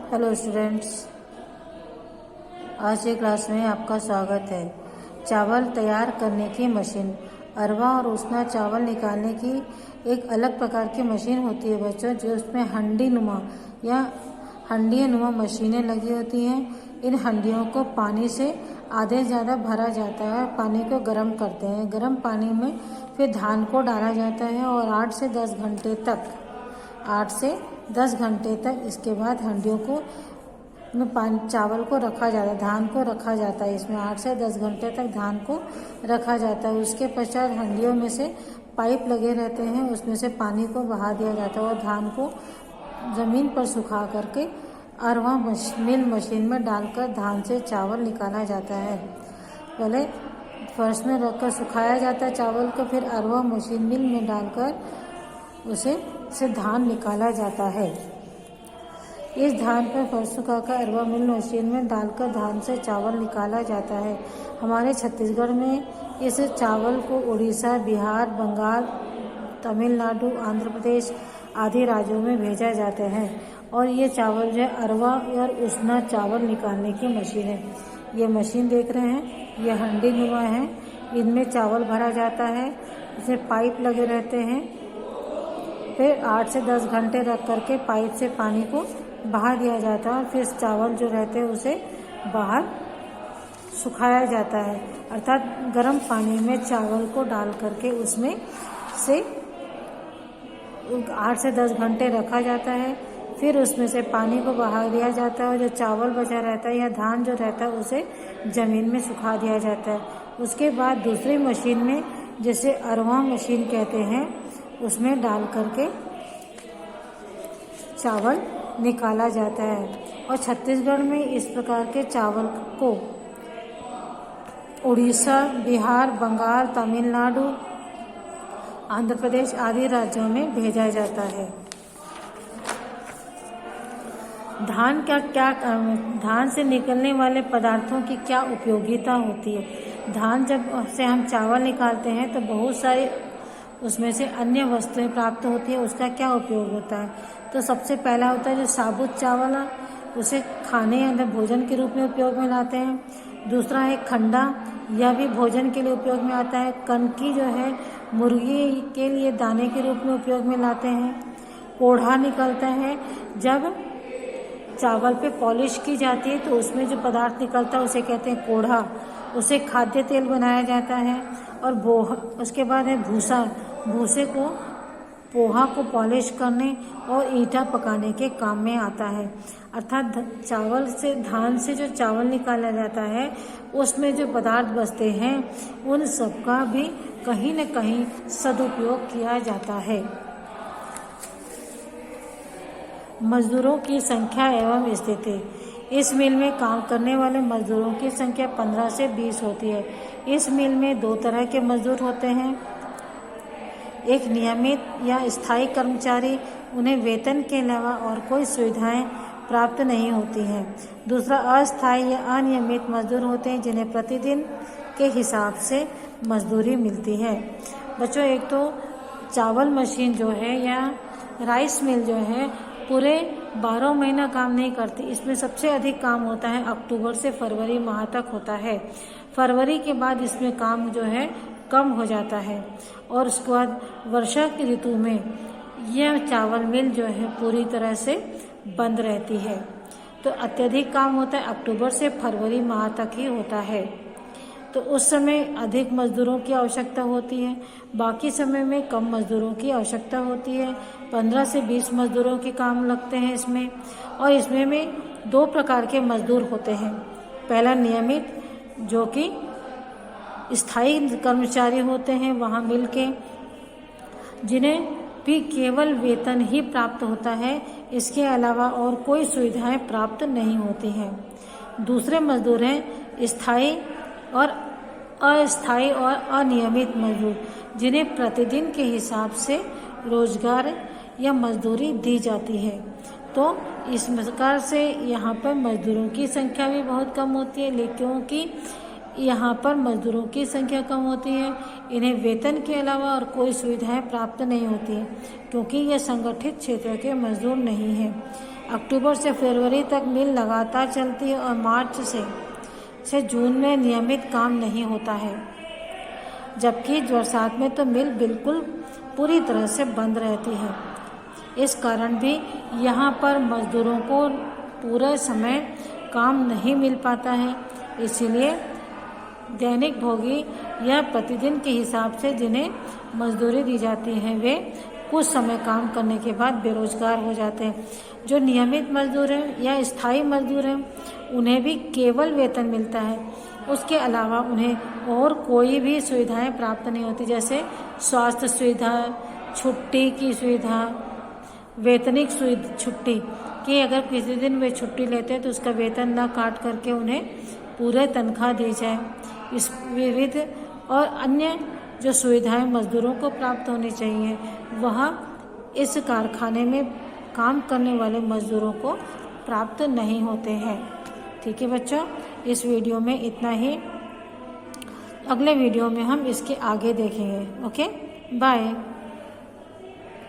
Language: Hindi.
हेलो स्टूडेंट्स, आज की क्लास में आपका स्वागत है। चावल तैयार करने की मशीन, अरवा और उसना चावल निकालने की एक अलग प्रकार की मशीन होती है बच्चों, जो उसमें हंडी नुमा या हंडिया नुमा मशीनें लगी होती हैं। इन हंडियों को पानी से आधे ज़्यादा भरा जाता है। पानी को गर्म करते हैं। गर्म पानी में फिर धान को डाला जाता है और 8 से 10 घंटे तक इसके बाद हंडियों को में चावल को रखा जाता है, धान को रखा जाता है। इसमें 8 से 10 घंटे तक धान को रखा जाता है। उसके पश्चात हंडियों में से पाइप लगे रहते हैं, उसमें से पानी को बहा दिया जाता है और धान को ज़मीन पर सुखा करके अरवा मिल मशीन में डालकर धान से चावल निकाला जाता है। पहले फर्श में रखकर सुखाया जाता है चावल को, फिर अरवा मशीन मिल में डालकर उसे धान निकाला जाता है। इस धान पर फर्श सुखाकर अरवा मिल मशीन में डालकर धान से चावल निकाला जाता है। हमारे छत्तीसगढ़ में इस चावल को उड़ीसा, बिहार, बंगाल, तमिलनाडु, आंध्र प्रदेश आदि राज्यों में भेजा जाते हैं। और ये चावल जो है अरवा और उसना चावल निकालने की मशीन है। ये मशीन देख रहे हैं, ये हंडी नुमा है। इनमें चावल भरा जाता है, इसमें पाइप लगे रहते हैं। फिर 8 से 10 घंटे रख करके पाइप से पानी को बहा दिया जाता है और फिर चावल जो रहते हैं उसे बाहर सुखाया जाता है, अर्थात गर्म पानी में चावल को डाल करके उसमें से 8 से 10 घंटे रखा जाता है। फिर उसमें से पानी को बहा दिया जाता है और जो चावल बचा रहता है या धान जो रहता है उसे ज़मीन में सुखा दिया जाता है। उसके बाद दूसरी मशीन में, जिसे अरवा मशीन कहते हैं, उसमें डाल करके चावल निकाला जाता है। और छत्तीसगढ़ में इस प्रकार के चावल को उड़ीसा, बिहार, बंगाल, तमिलनाडु, आंध्र प्रदेश आदि राज्यों में भेजा जाता है। धान से निकलने वाले पदार्थों की क्या उपयोगिता होती है। धान जब से हम चावल निकालते हैं तो बहुत सारे उसमें से अन्य वस्तुएं प्राप्त होती है। उसका क्या उपयोग होता है? तो सबसे पहला होता है जो साबुत चावल है, उसे खाने या भोजन के रूप में उपयोग में लाते हैं। दूसरा है खंडा, यह भी भोजन के लिए उपयोग में आता है। कनकी जो है मुर्गी के लिए दाने के रूप में उपयोग में लाते हैं। कोढ़ा निकलता है, जब चावल पे पॉलिश की जाती है तो उसमें जो पदार्थ निकलता है उसे कहते हैं कोढ़ा। उसे खाद्य तेल बनाया जाता है। और उसके बाद है भूसा। भूसे को पोहा को पॉलिश करने और ईंटा पकाने के काम में आता है। अर्थात धान से जो चावल निकाला जाता है उसमें जो पदार्थ बचते हैं उन सब का भी कहीं न कहीं सदुपयोग किया जाता है। मजदूरों की संख्या एवं स्थिति। इस मिल में काम करने वाले मजदूरों की संख्या 15 से 20 होती है। इस मिल में 2 तरह के मजदूर होते हैं। एक नियमित या स्थायी कर्मचारी, उन्हें वेतन के अलावा और कोई सुविधाएं प्राप्त नहीं होती हैं। दूसरा अस्थायी या अनियमित मजदूर होते हैं, जिन्हें प्रतिदिन के हिसाब से मजदूरी मिलती है। बच्चों, एक तो चावल मशीन जो है या राइस मिल जो है पूरे 12 महीना काम नहीं करती। इसमें सबसे अधिक काम होता है अक्टूबर से फरवरी माह तक होता है। फरवरी के बाद इसमें काम जो है कम हो जाता है और उसके बाद वर्षा की ऋतु में यह चावल मिल जो है पूरी तरह से बंद रहती है। तो अत्यधिक काम होता है अक्टूबर से फरवरी माह तक ही होता है। तो उस समय अधिक मजदूरों की आवश्यकता होती है, बाकी समय में कम मजदूरों की आवश्यकता होती है। 15 से 20 मजदूरों के काम लगते हैं इसमें। और इसमें में 2 प्रकार के मजदूर होते हैं। पहला नियमित, जो कि स्थायी कर्मचारी होते हैं वहाँ मिल के, जिन्हें भी केवल वेतन ही प्राप्त होता है, इसके अलावा और कोई सुविधाएं प्राप्त नहीं होती हैं। दूसरे मजदूर हैं स्थायी और अस्थायी और अनियमित मजदूर, जिन्हें प्रतिदिन के हिसाब से रोजगार या मजदूरी दी जाती है। तो इस प्रकार से यहाँ पर मजदूरों की संख्या भी बहुत कम होती है, लेकिन क्योंकि यहाँ पर मजदूरों की संख्या कम होती है, इन्हें वेतन के अलावा और कोई सुविधाएं प्राप्त नहीं होती हैं, क्योंकि ये संगठित क्षेत्र के मजदूर नहीं हैं। अक्टूबर से फरवरी तक मिल लगातार चलती है और मार्च से जून में नियमित काम नहीं होता है, जबकि बरसात में तो मिल बिल्कुल पूरी तरह से बंद रहती है। इस कारण भी यहाँ पर मजदूरों को पूरा समय काम नहीं मिल पाता है। इसीलिए दैनिक भोगी या प्रतिदिन के हिसाब से जिन्हें मजदूरी दी जाती है वे कुछ समय काम करने के बाद बेरोजगार हो जाते हैं। जो नियमित मजदूर हैं या स्थायी मजदूर हैं उन्हें भी केवल वेतन मिलता है, उसके अलावा उन्हें और कोई भी सुविधाएं प्राप्त नहीं होती, जैसे स्वास्थ्य सुविधा, छुट्टी की सुविधा, वेतनिक छुट्टी कि अगर किसी दिन वे छुट्टी लेते हैं तो उसका वेतन न काट करके उन्हें पूरे तनख्वाह दी जाए। इस विविध और अन्य जो सुविधाएं मजदूरों को प्राप्त होनी चाहिए वह इस कारखाने में काम करने वाले मजदूरों को प्राप्त नहीं होते हैं। ठीक है बच्चों, इस वीडियो में इतना ही। अगले वीडियो में हम इसके आगे देखेंगे। Okay, bye.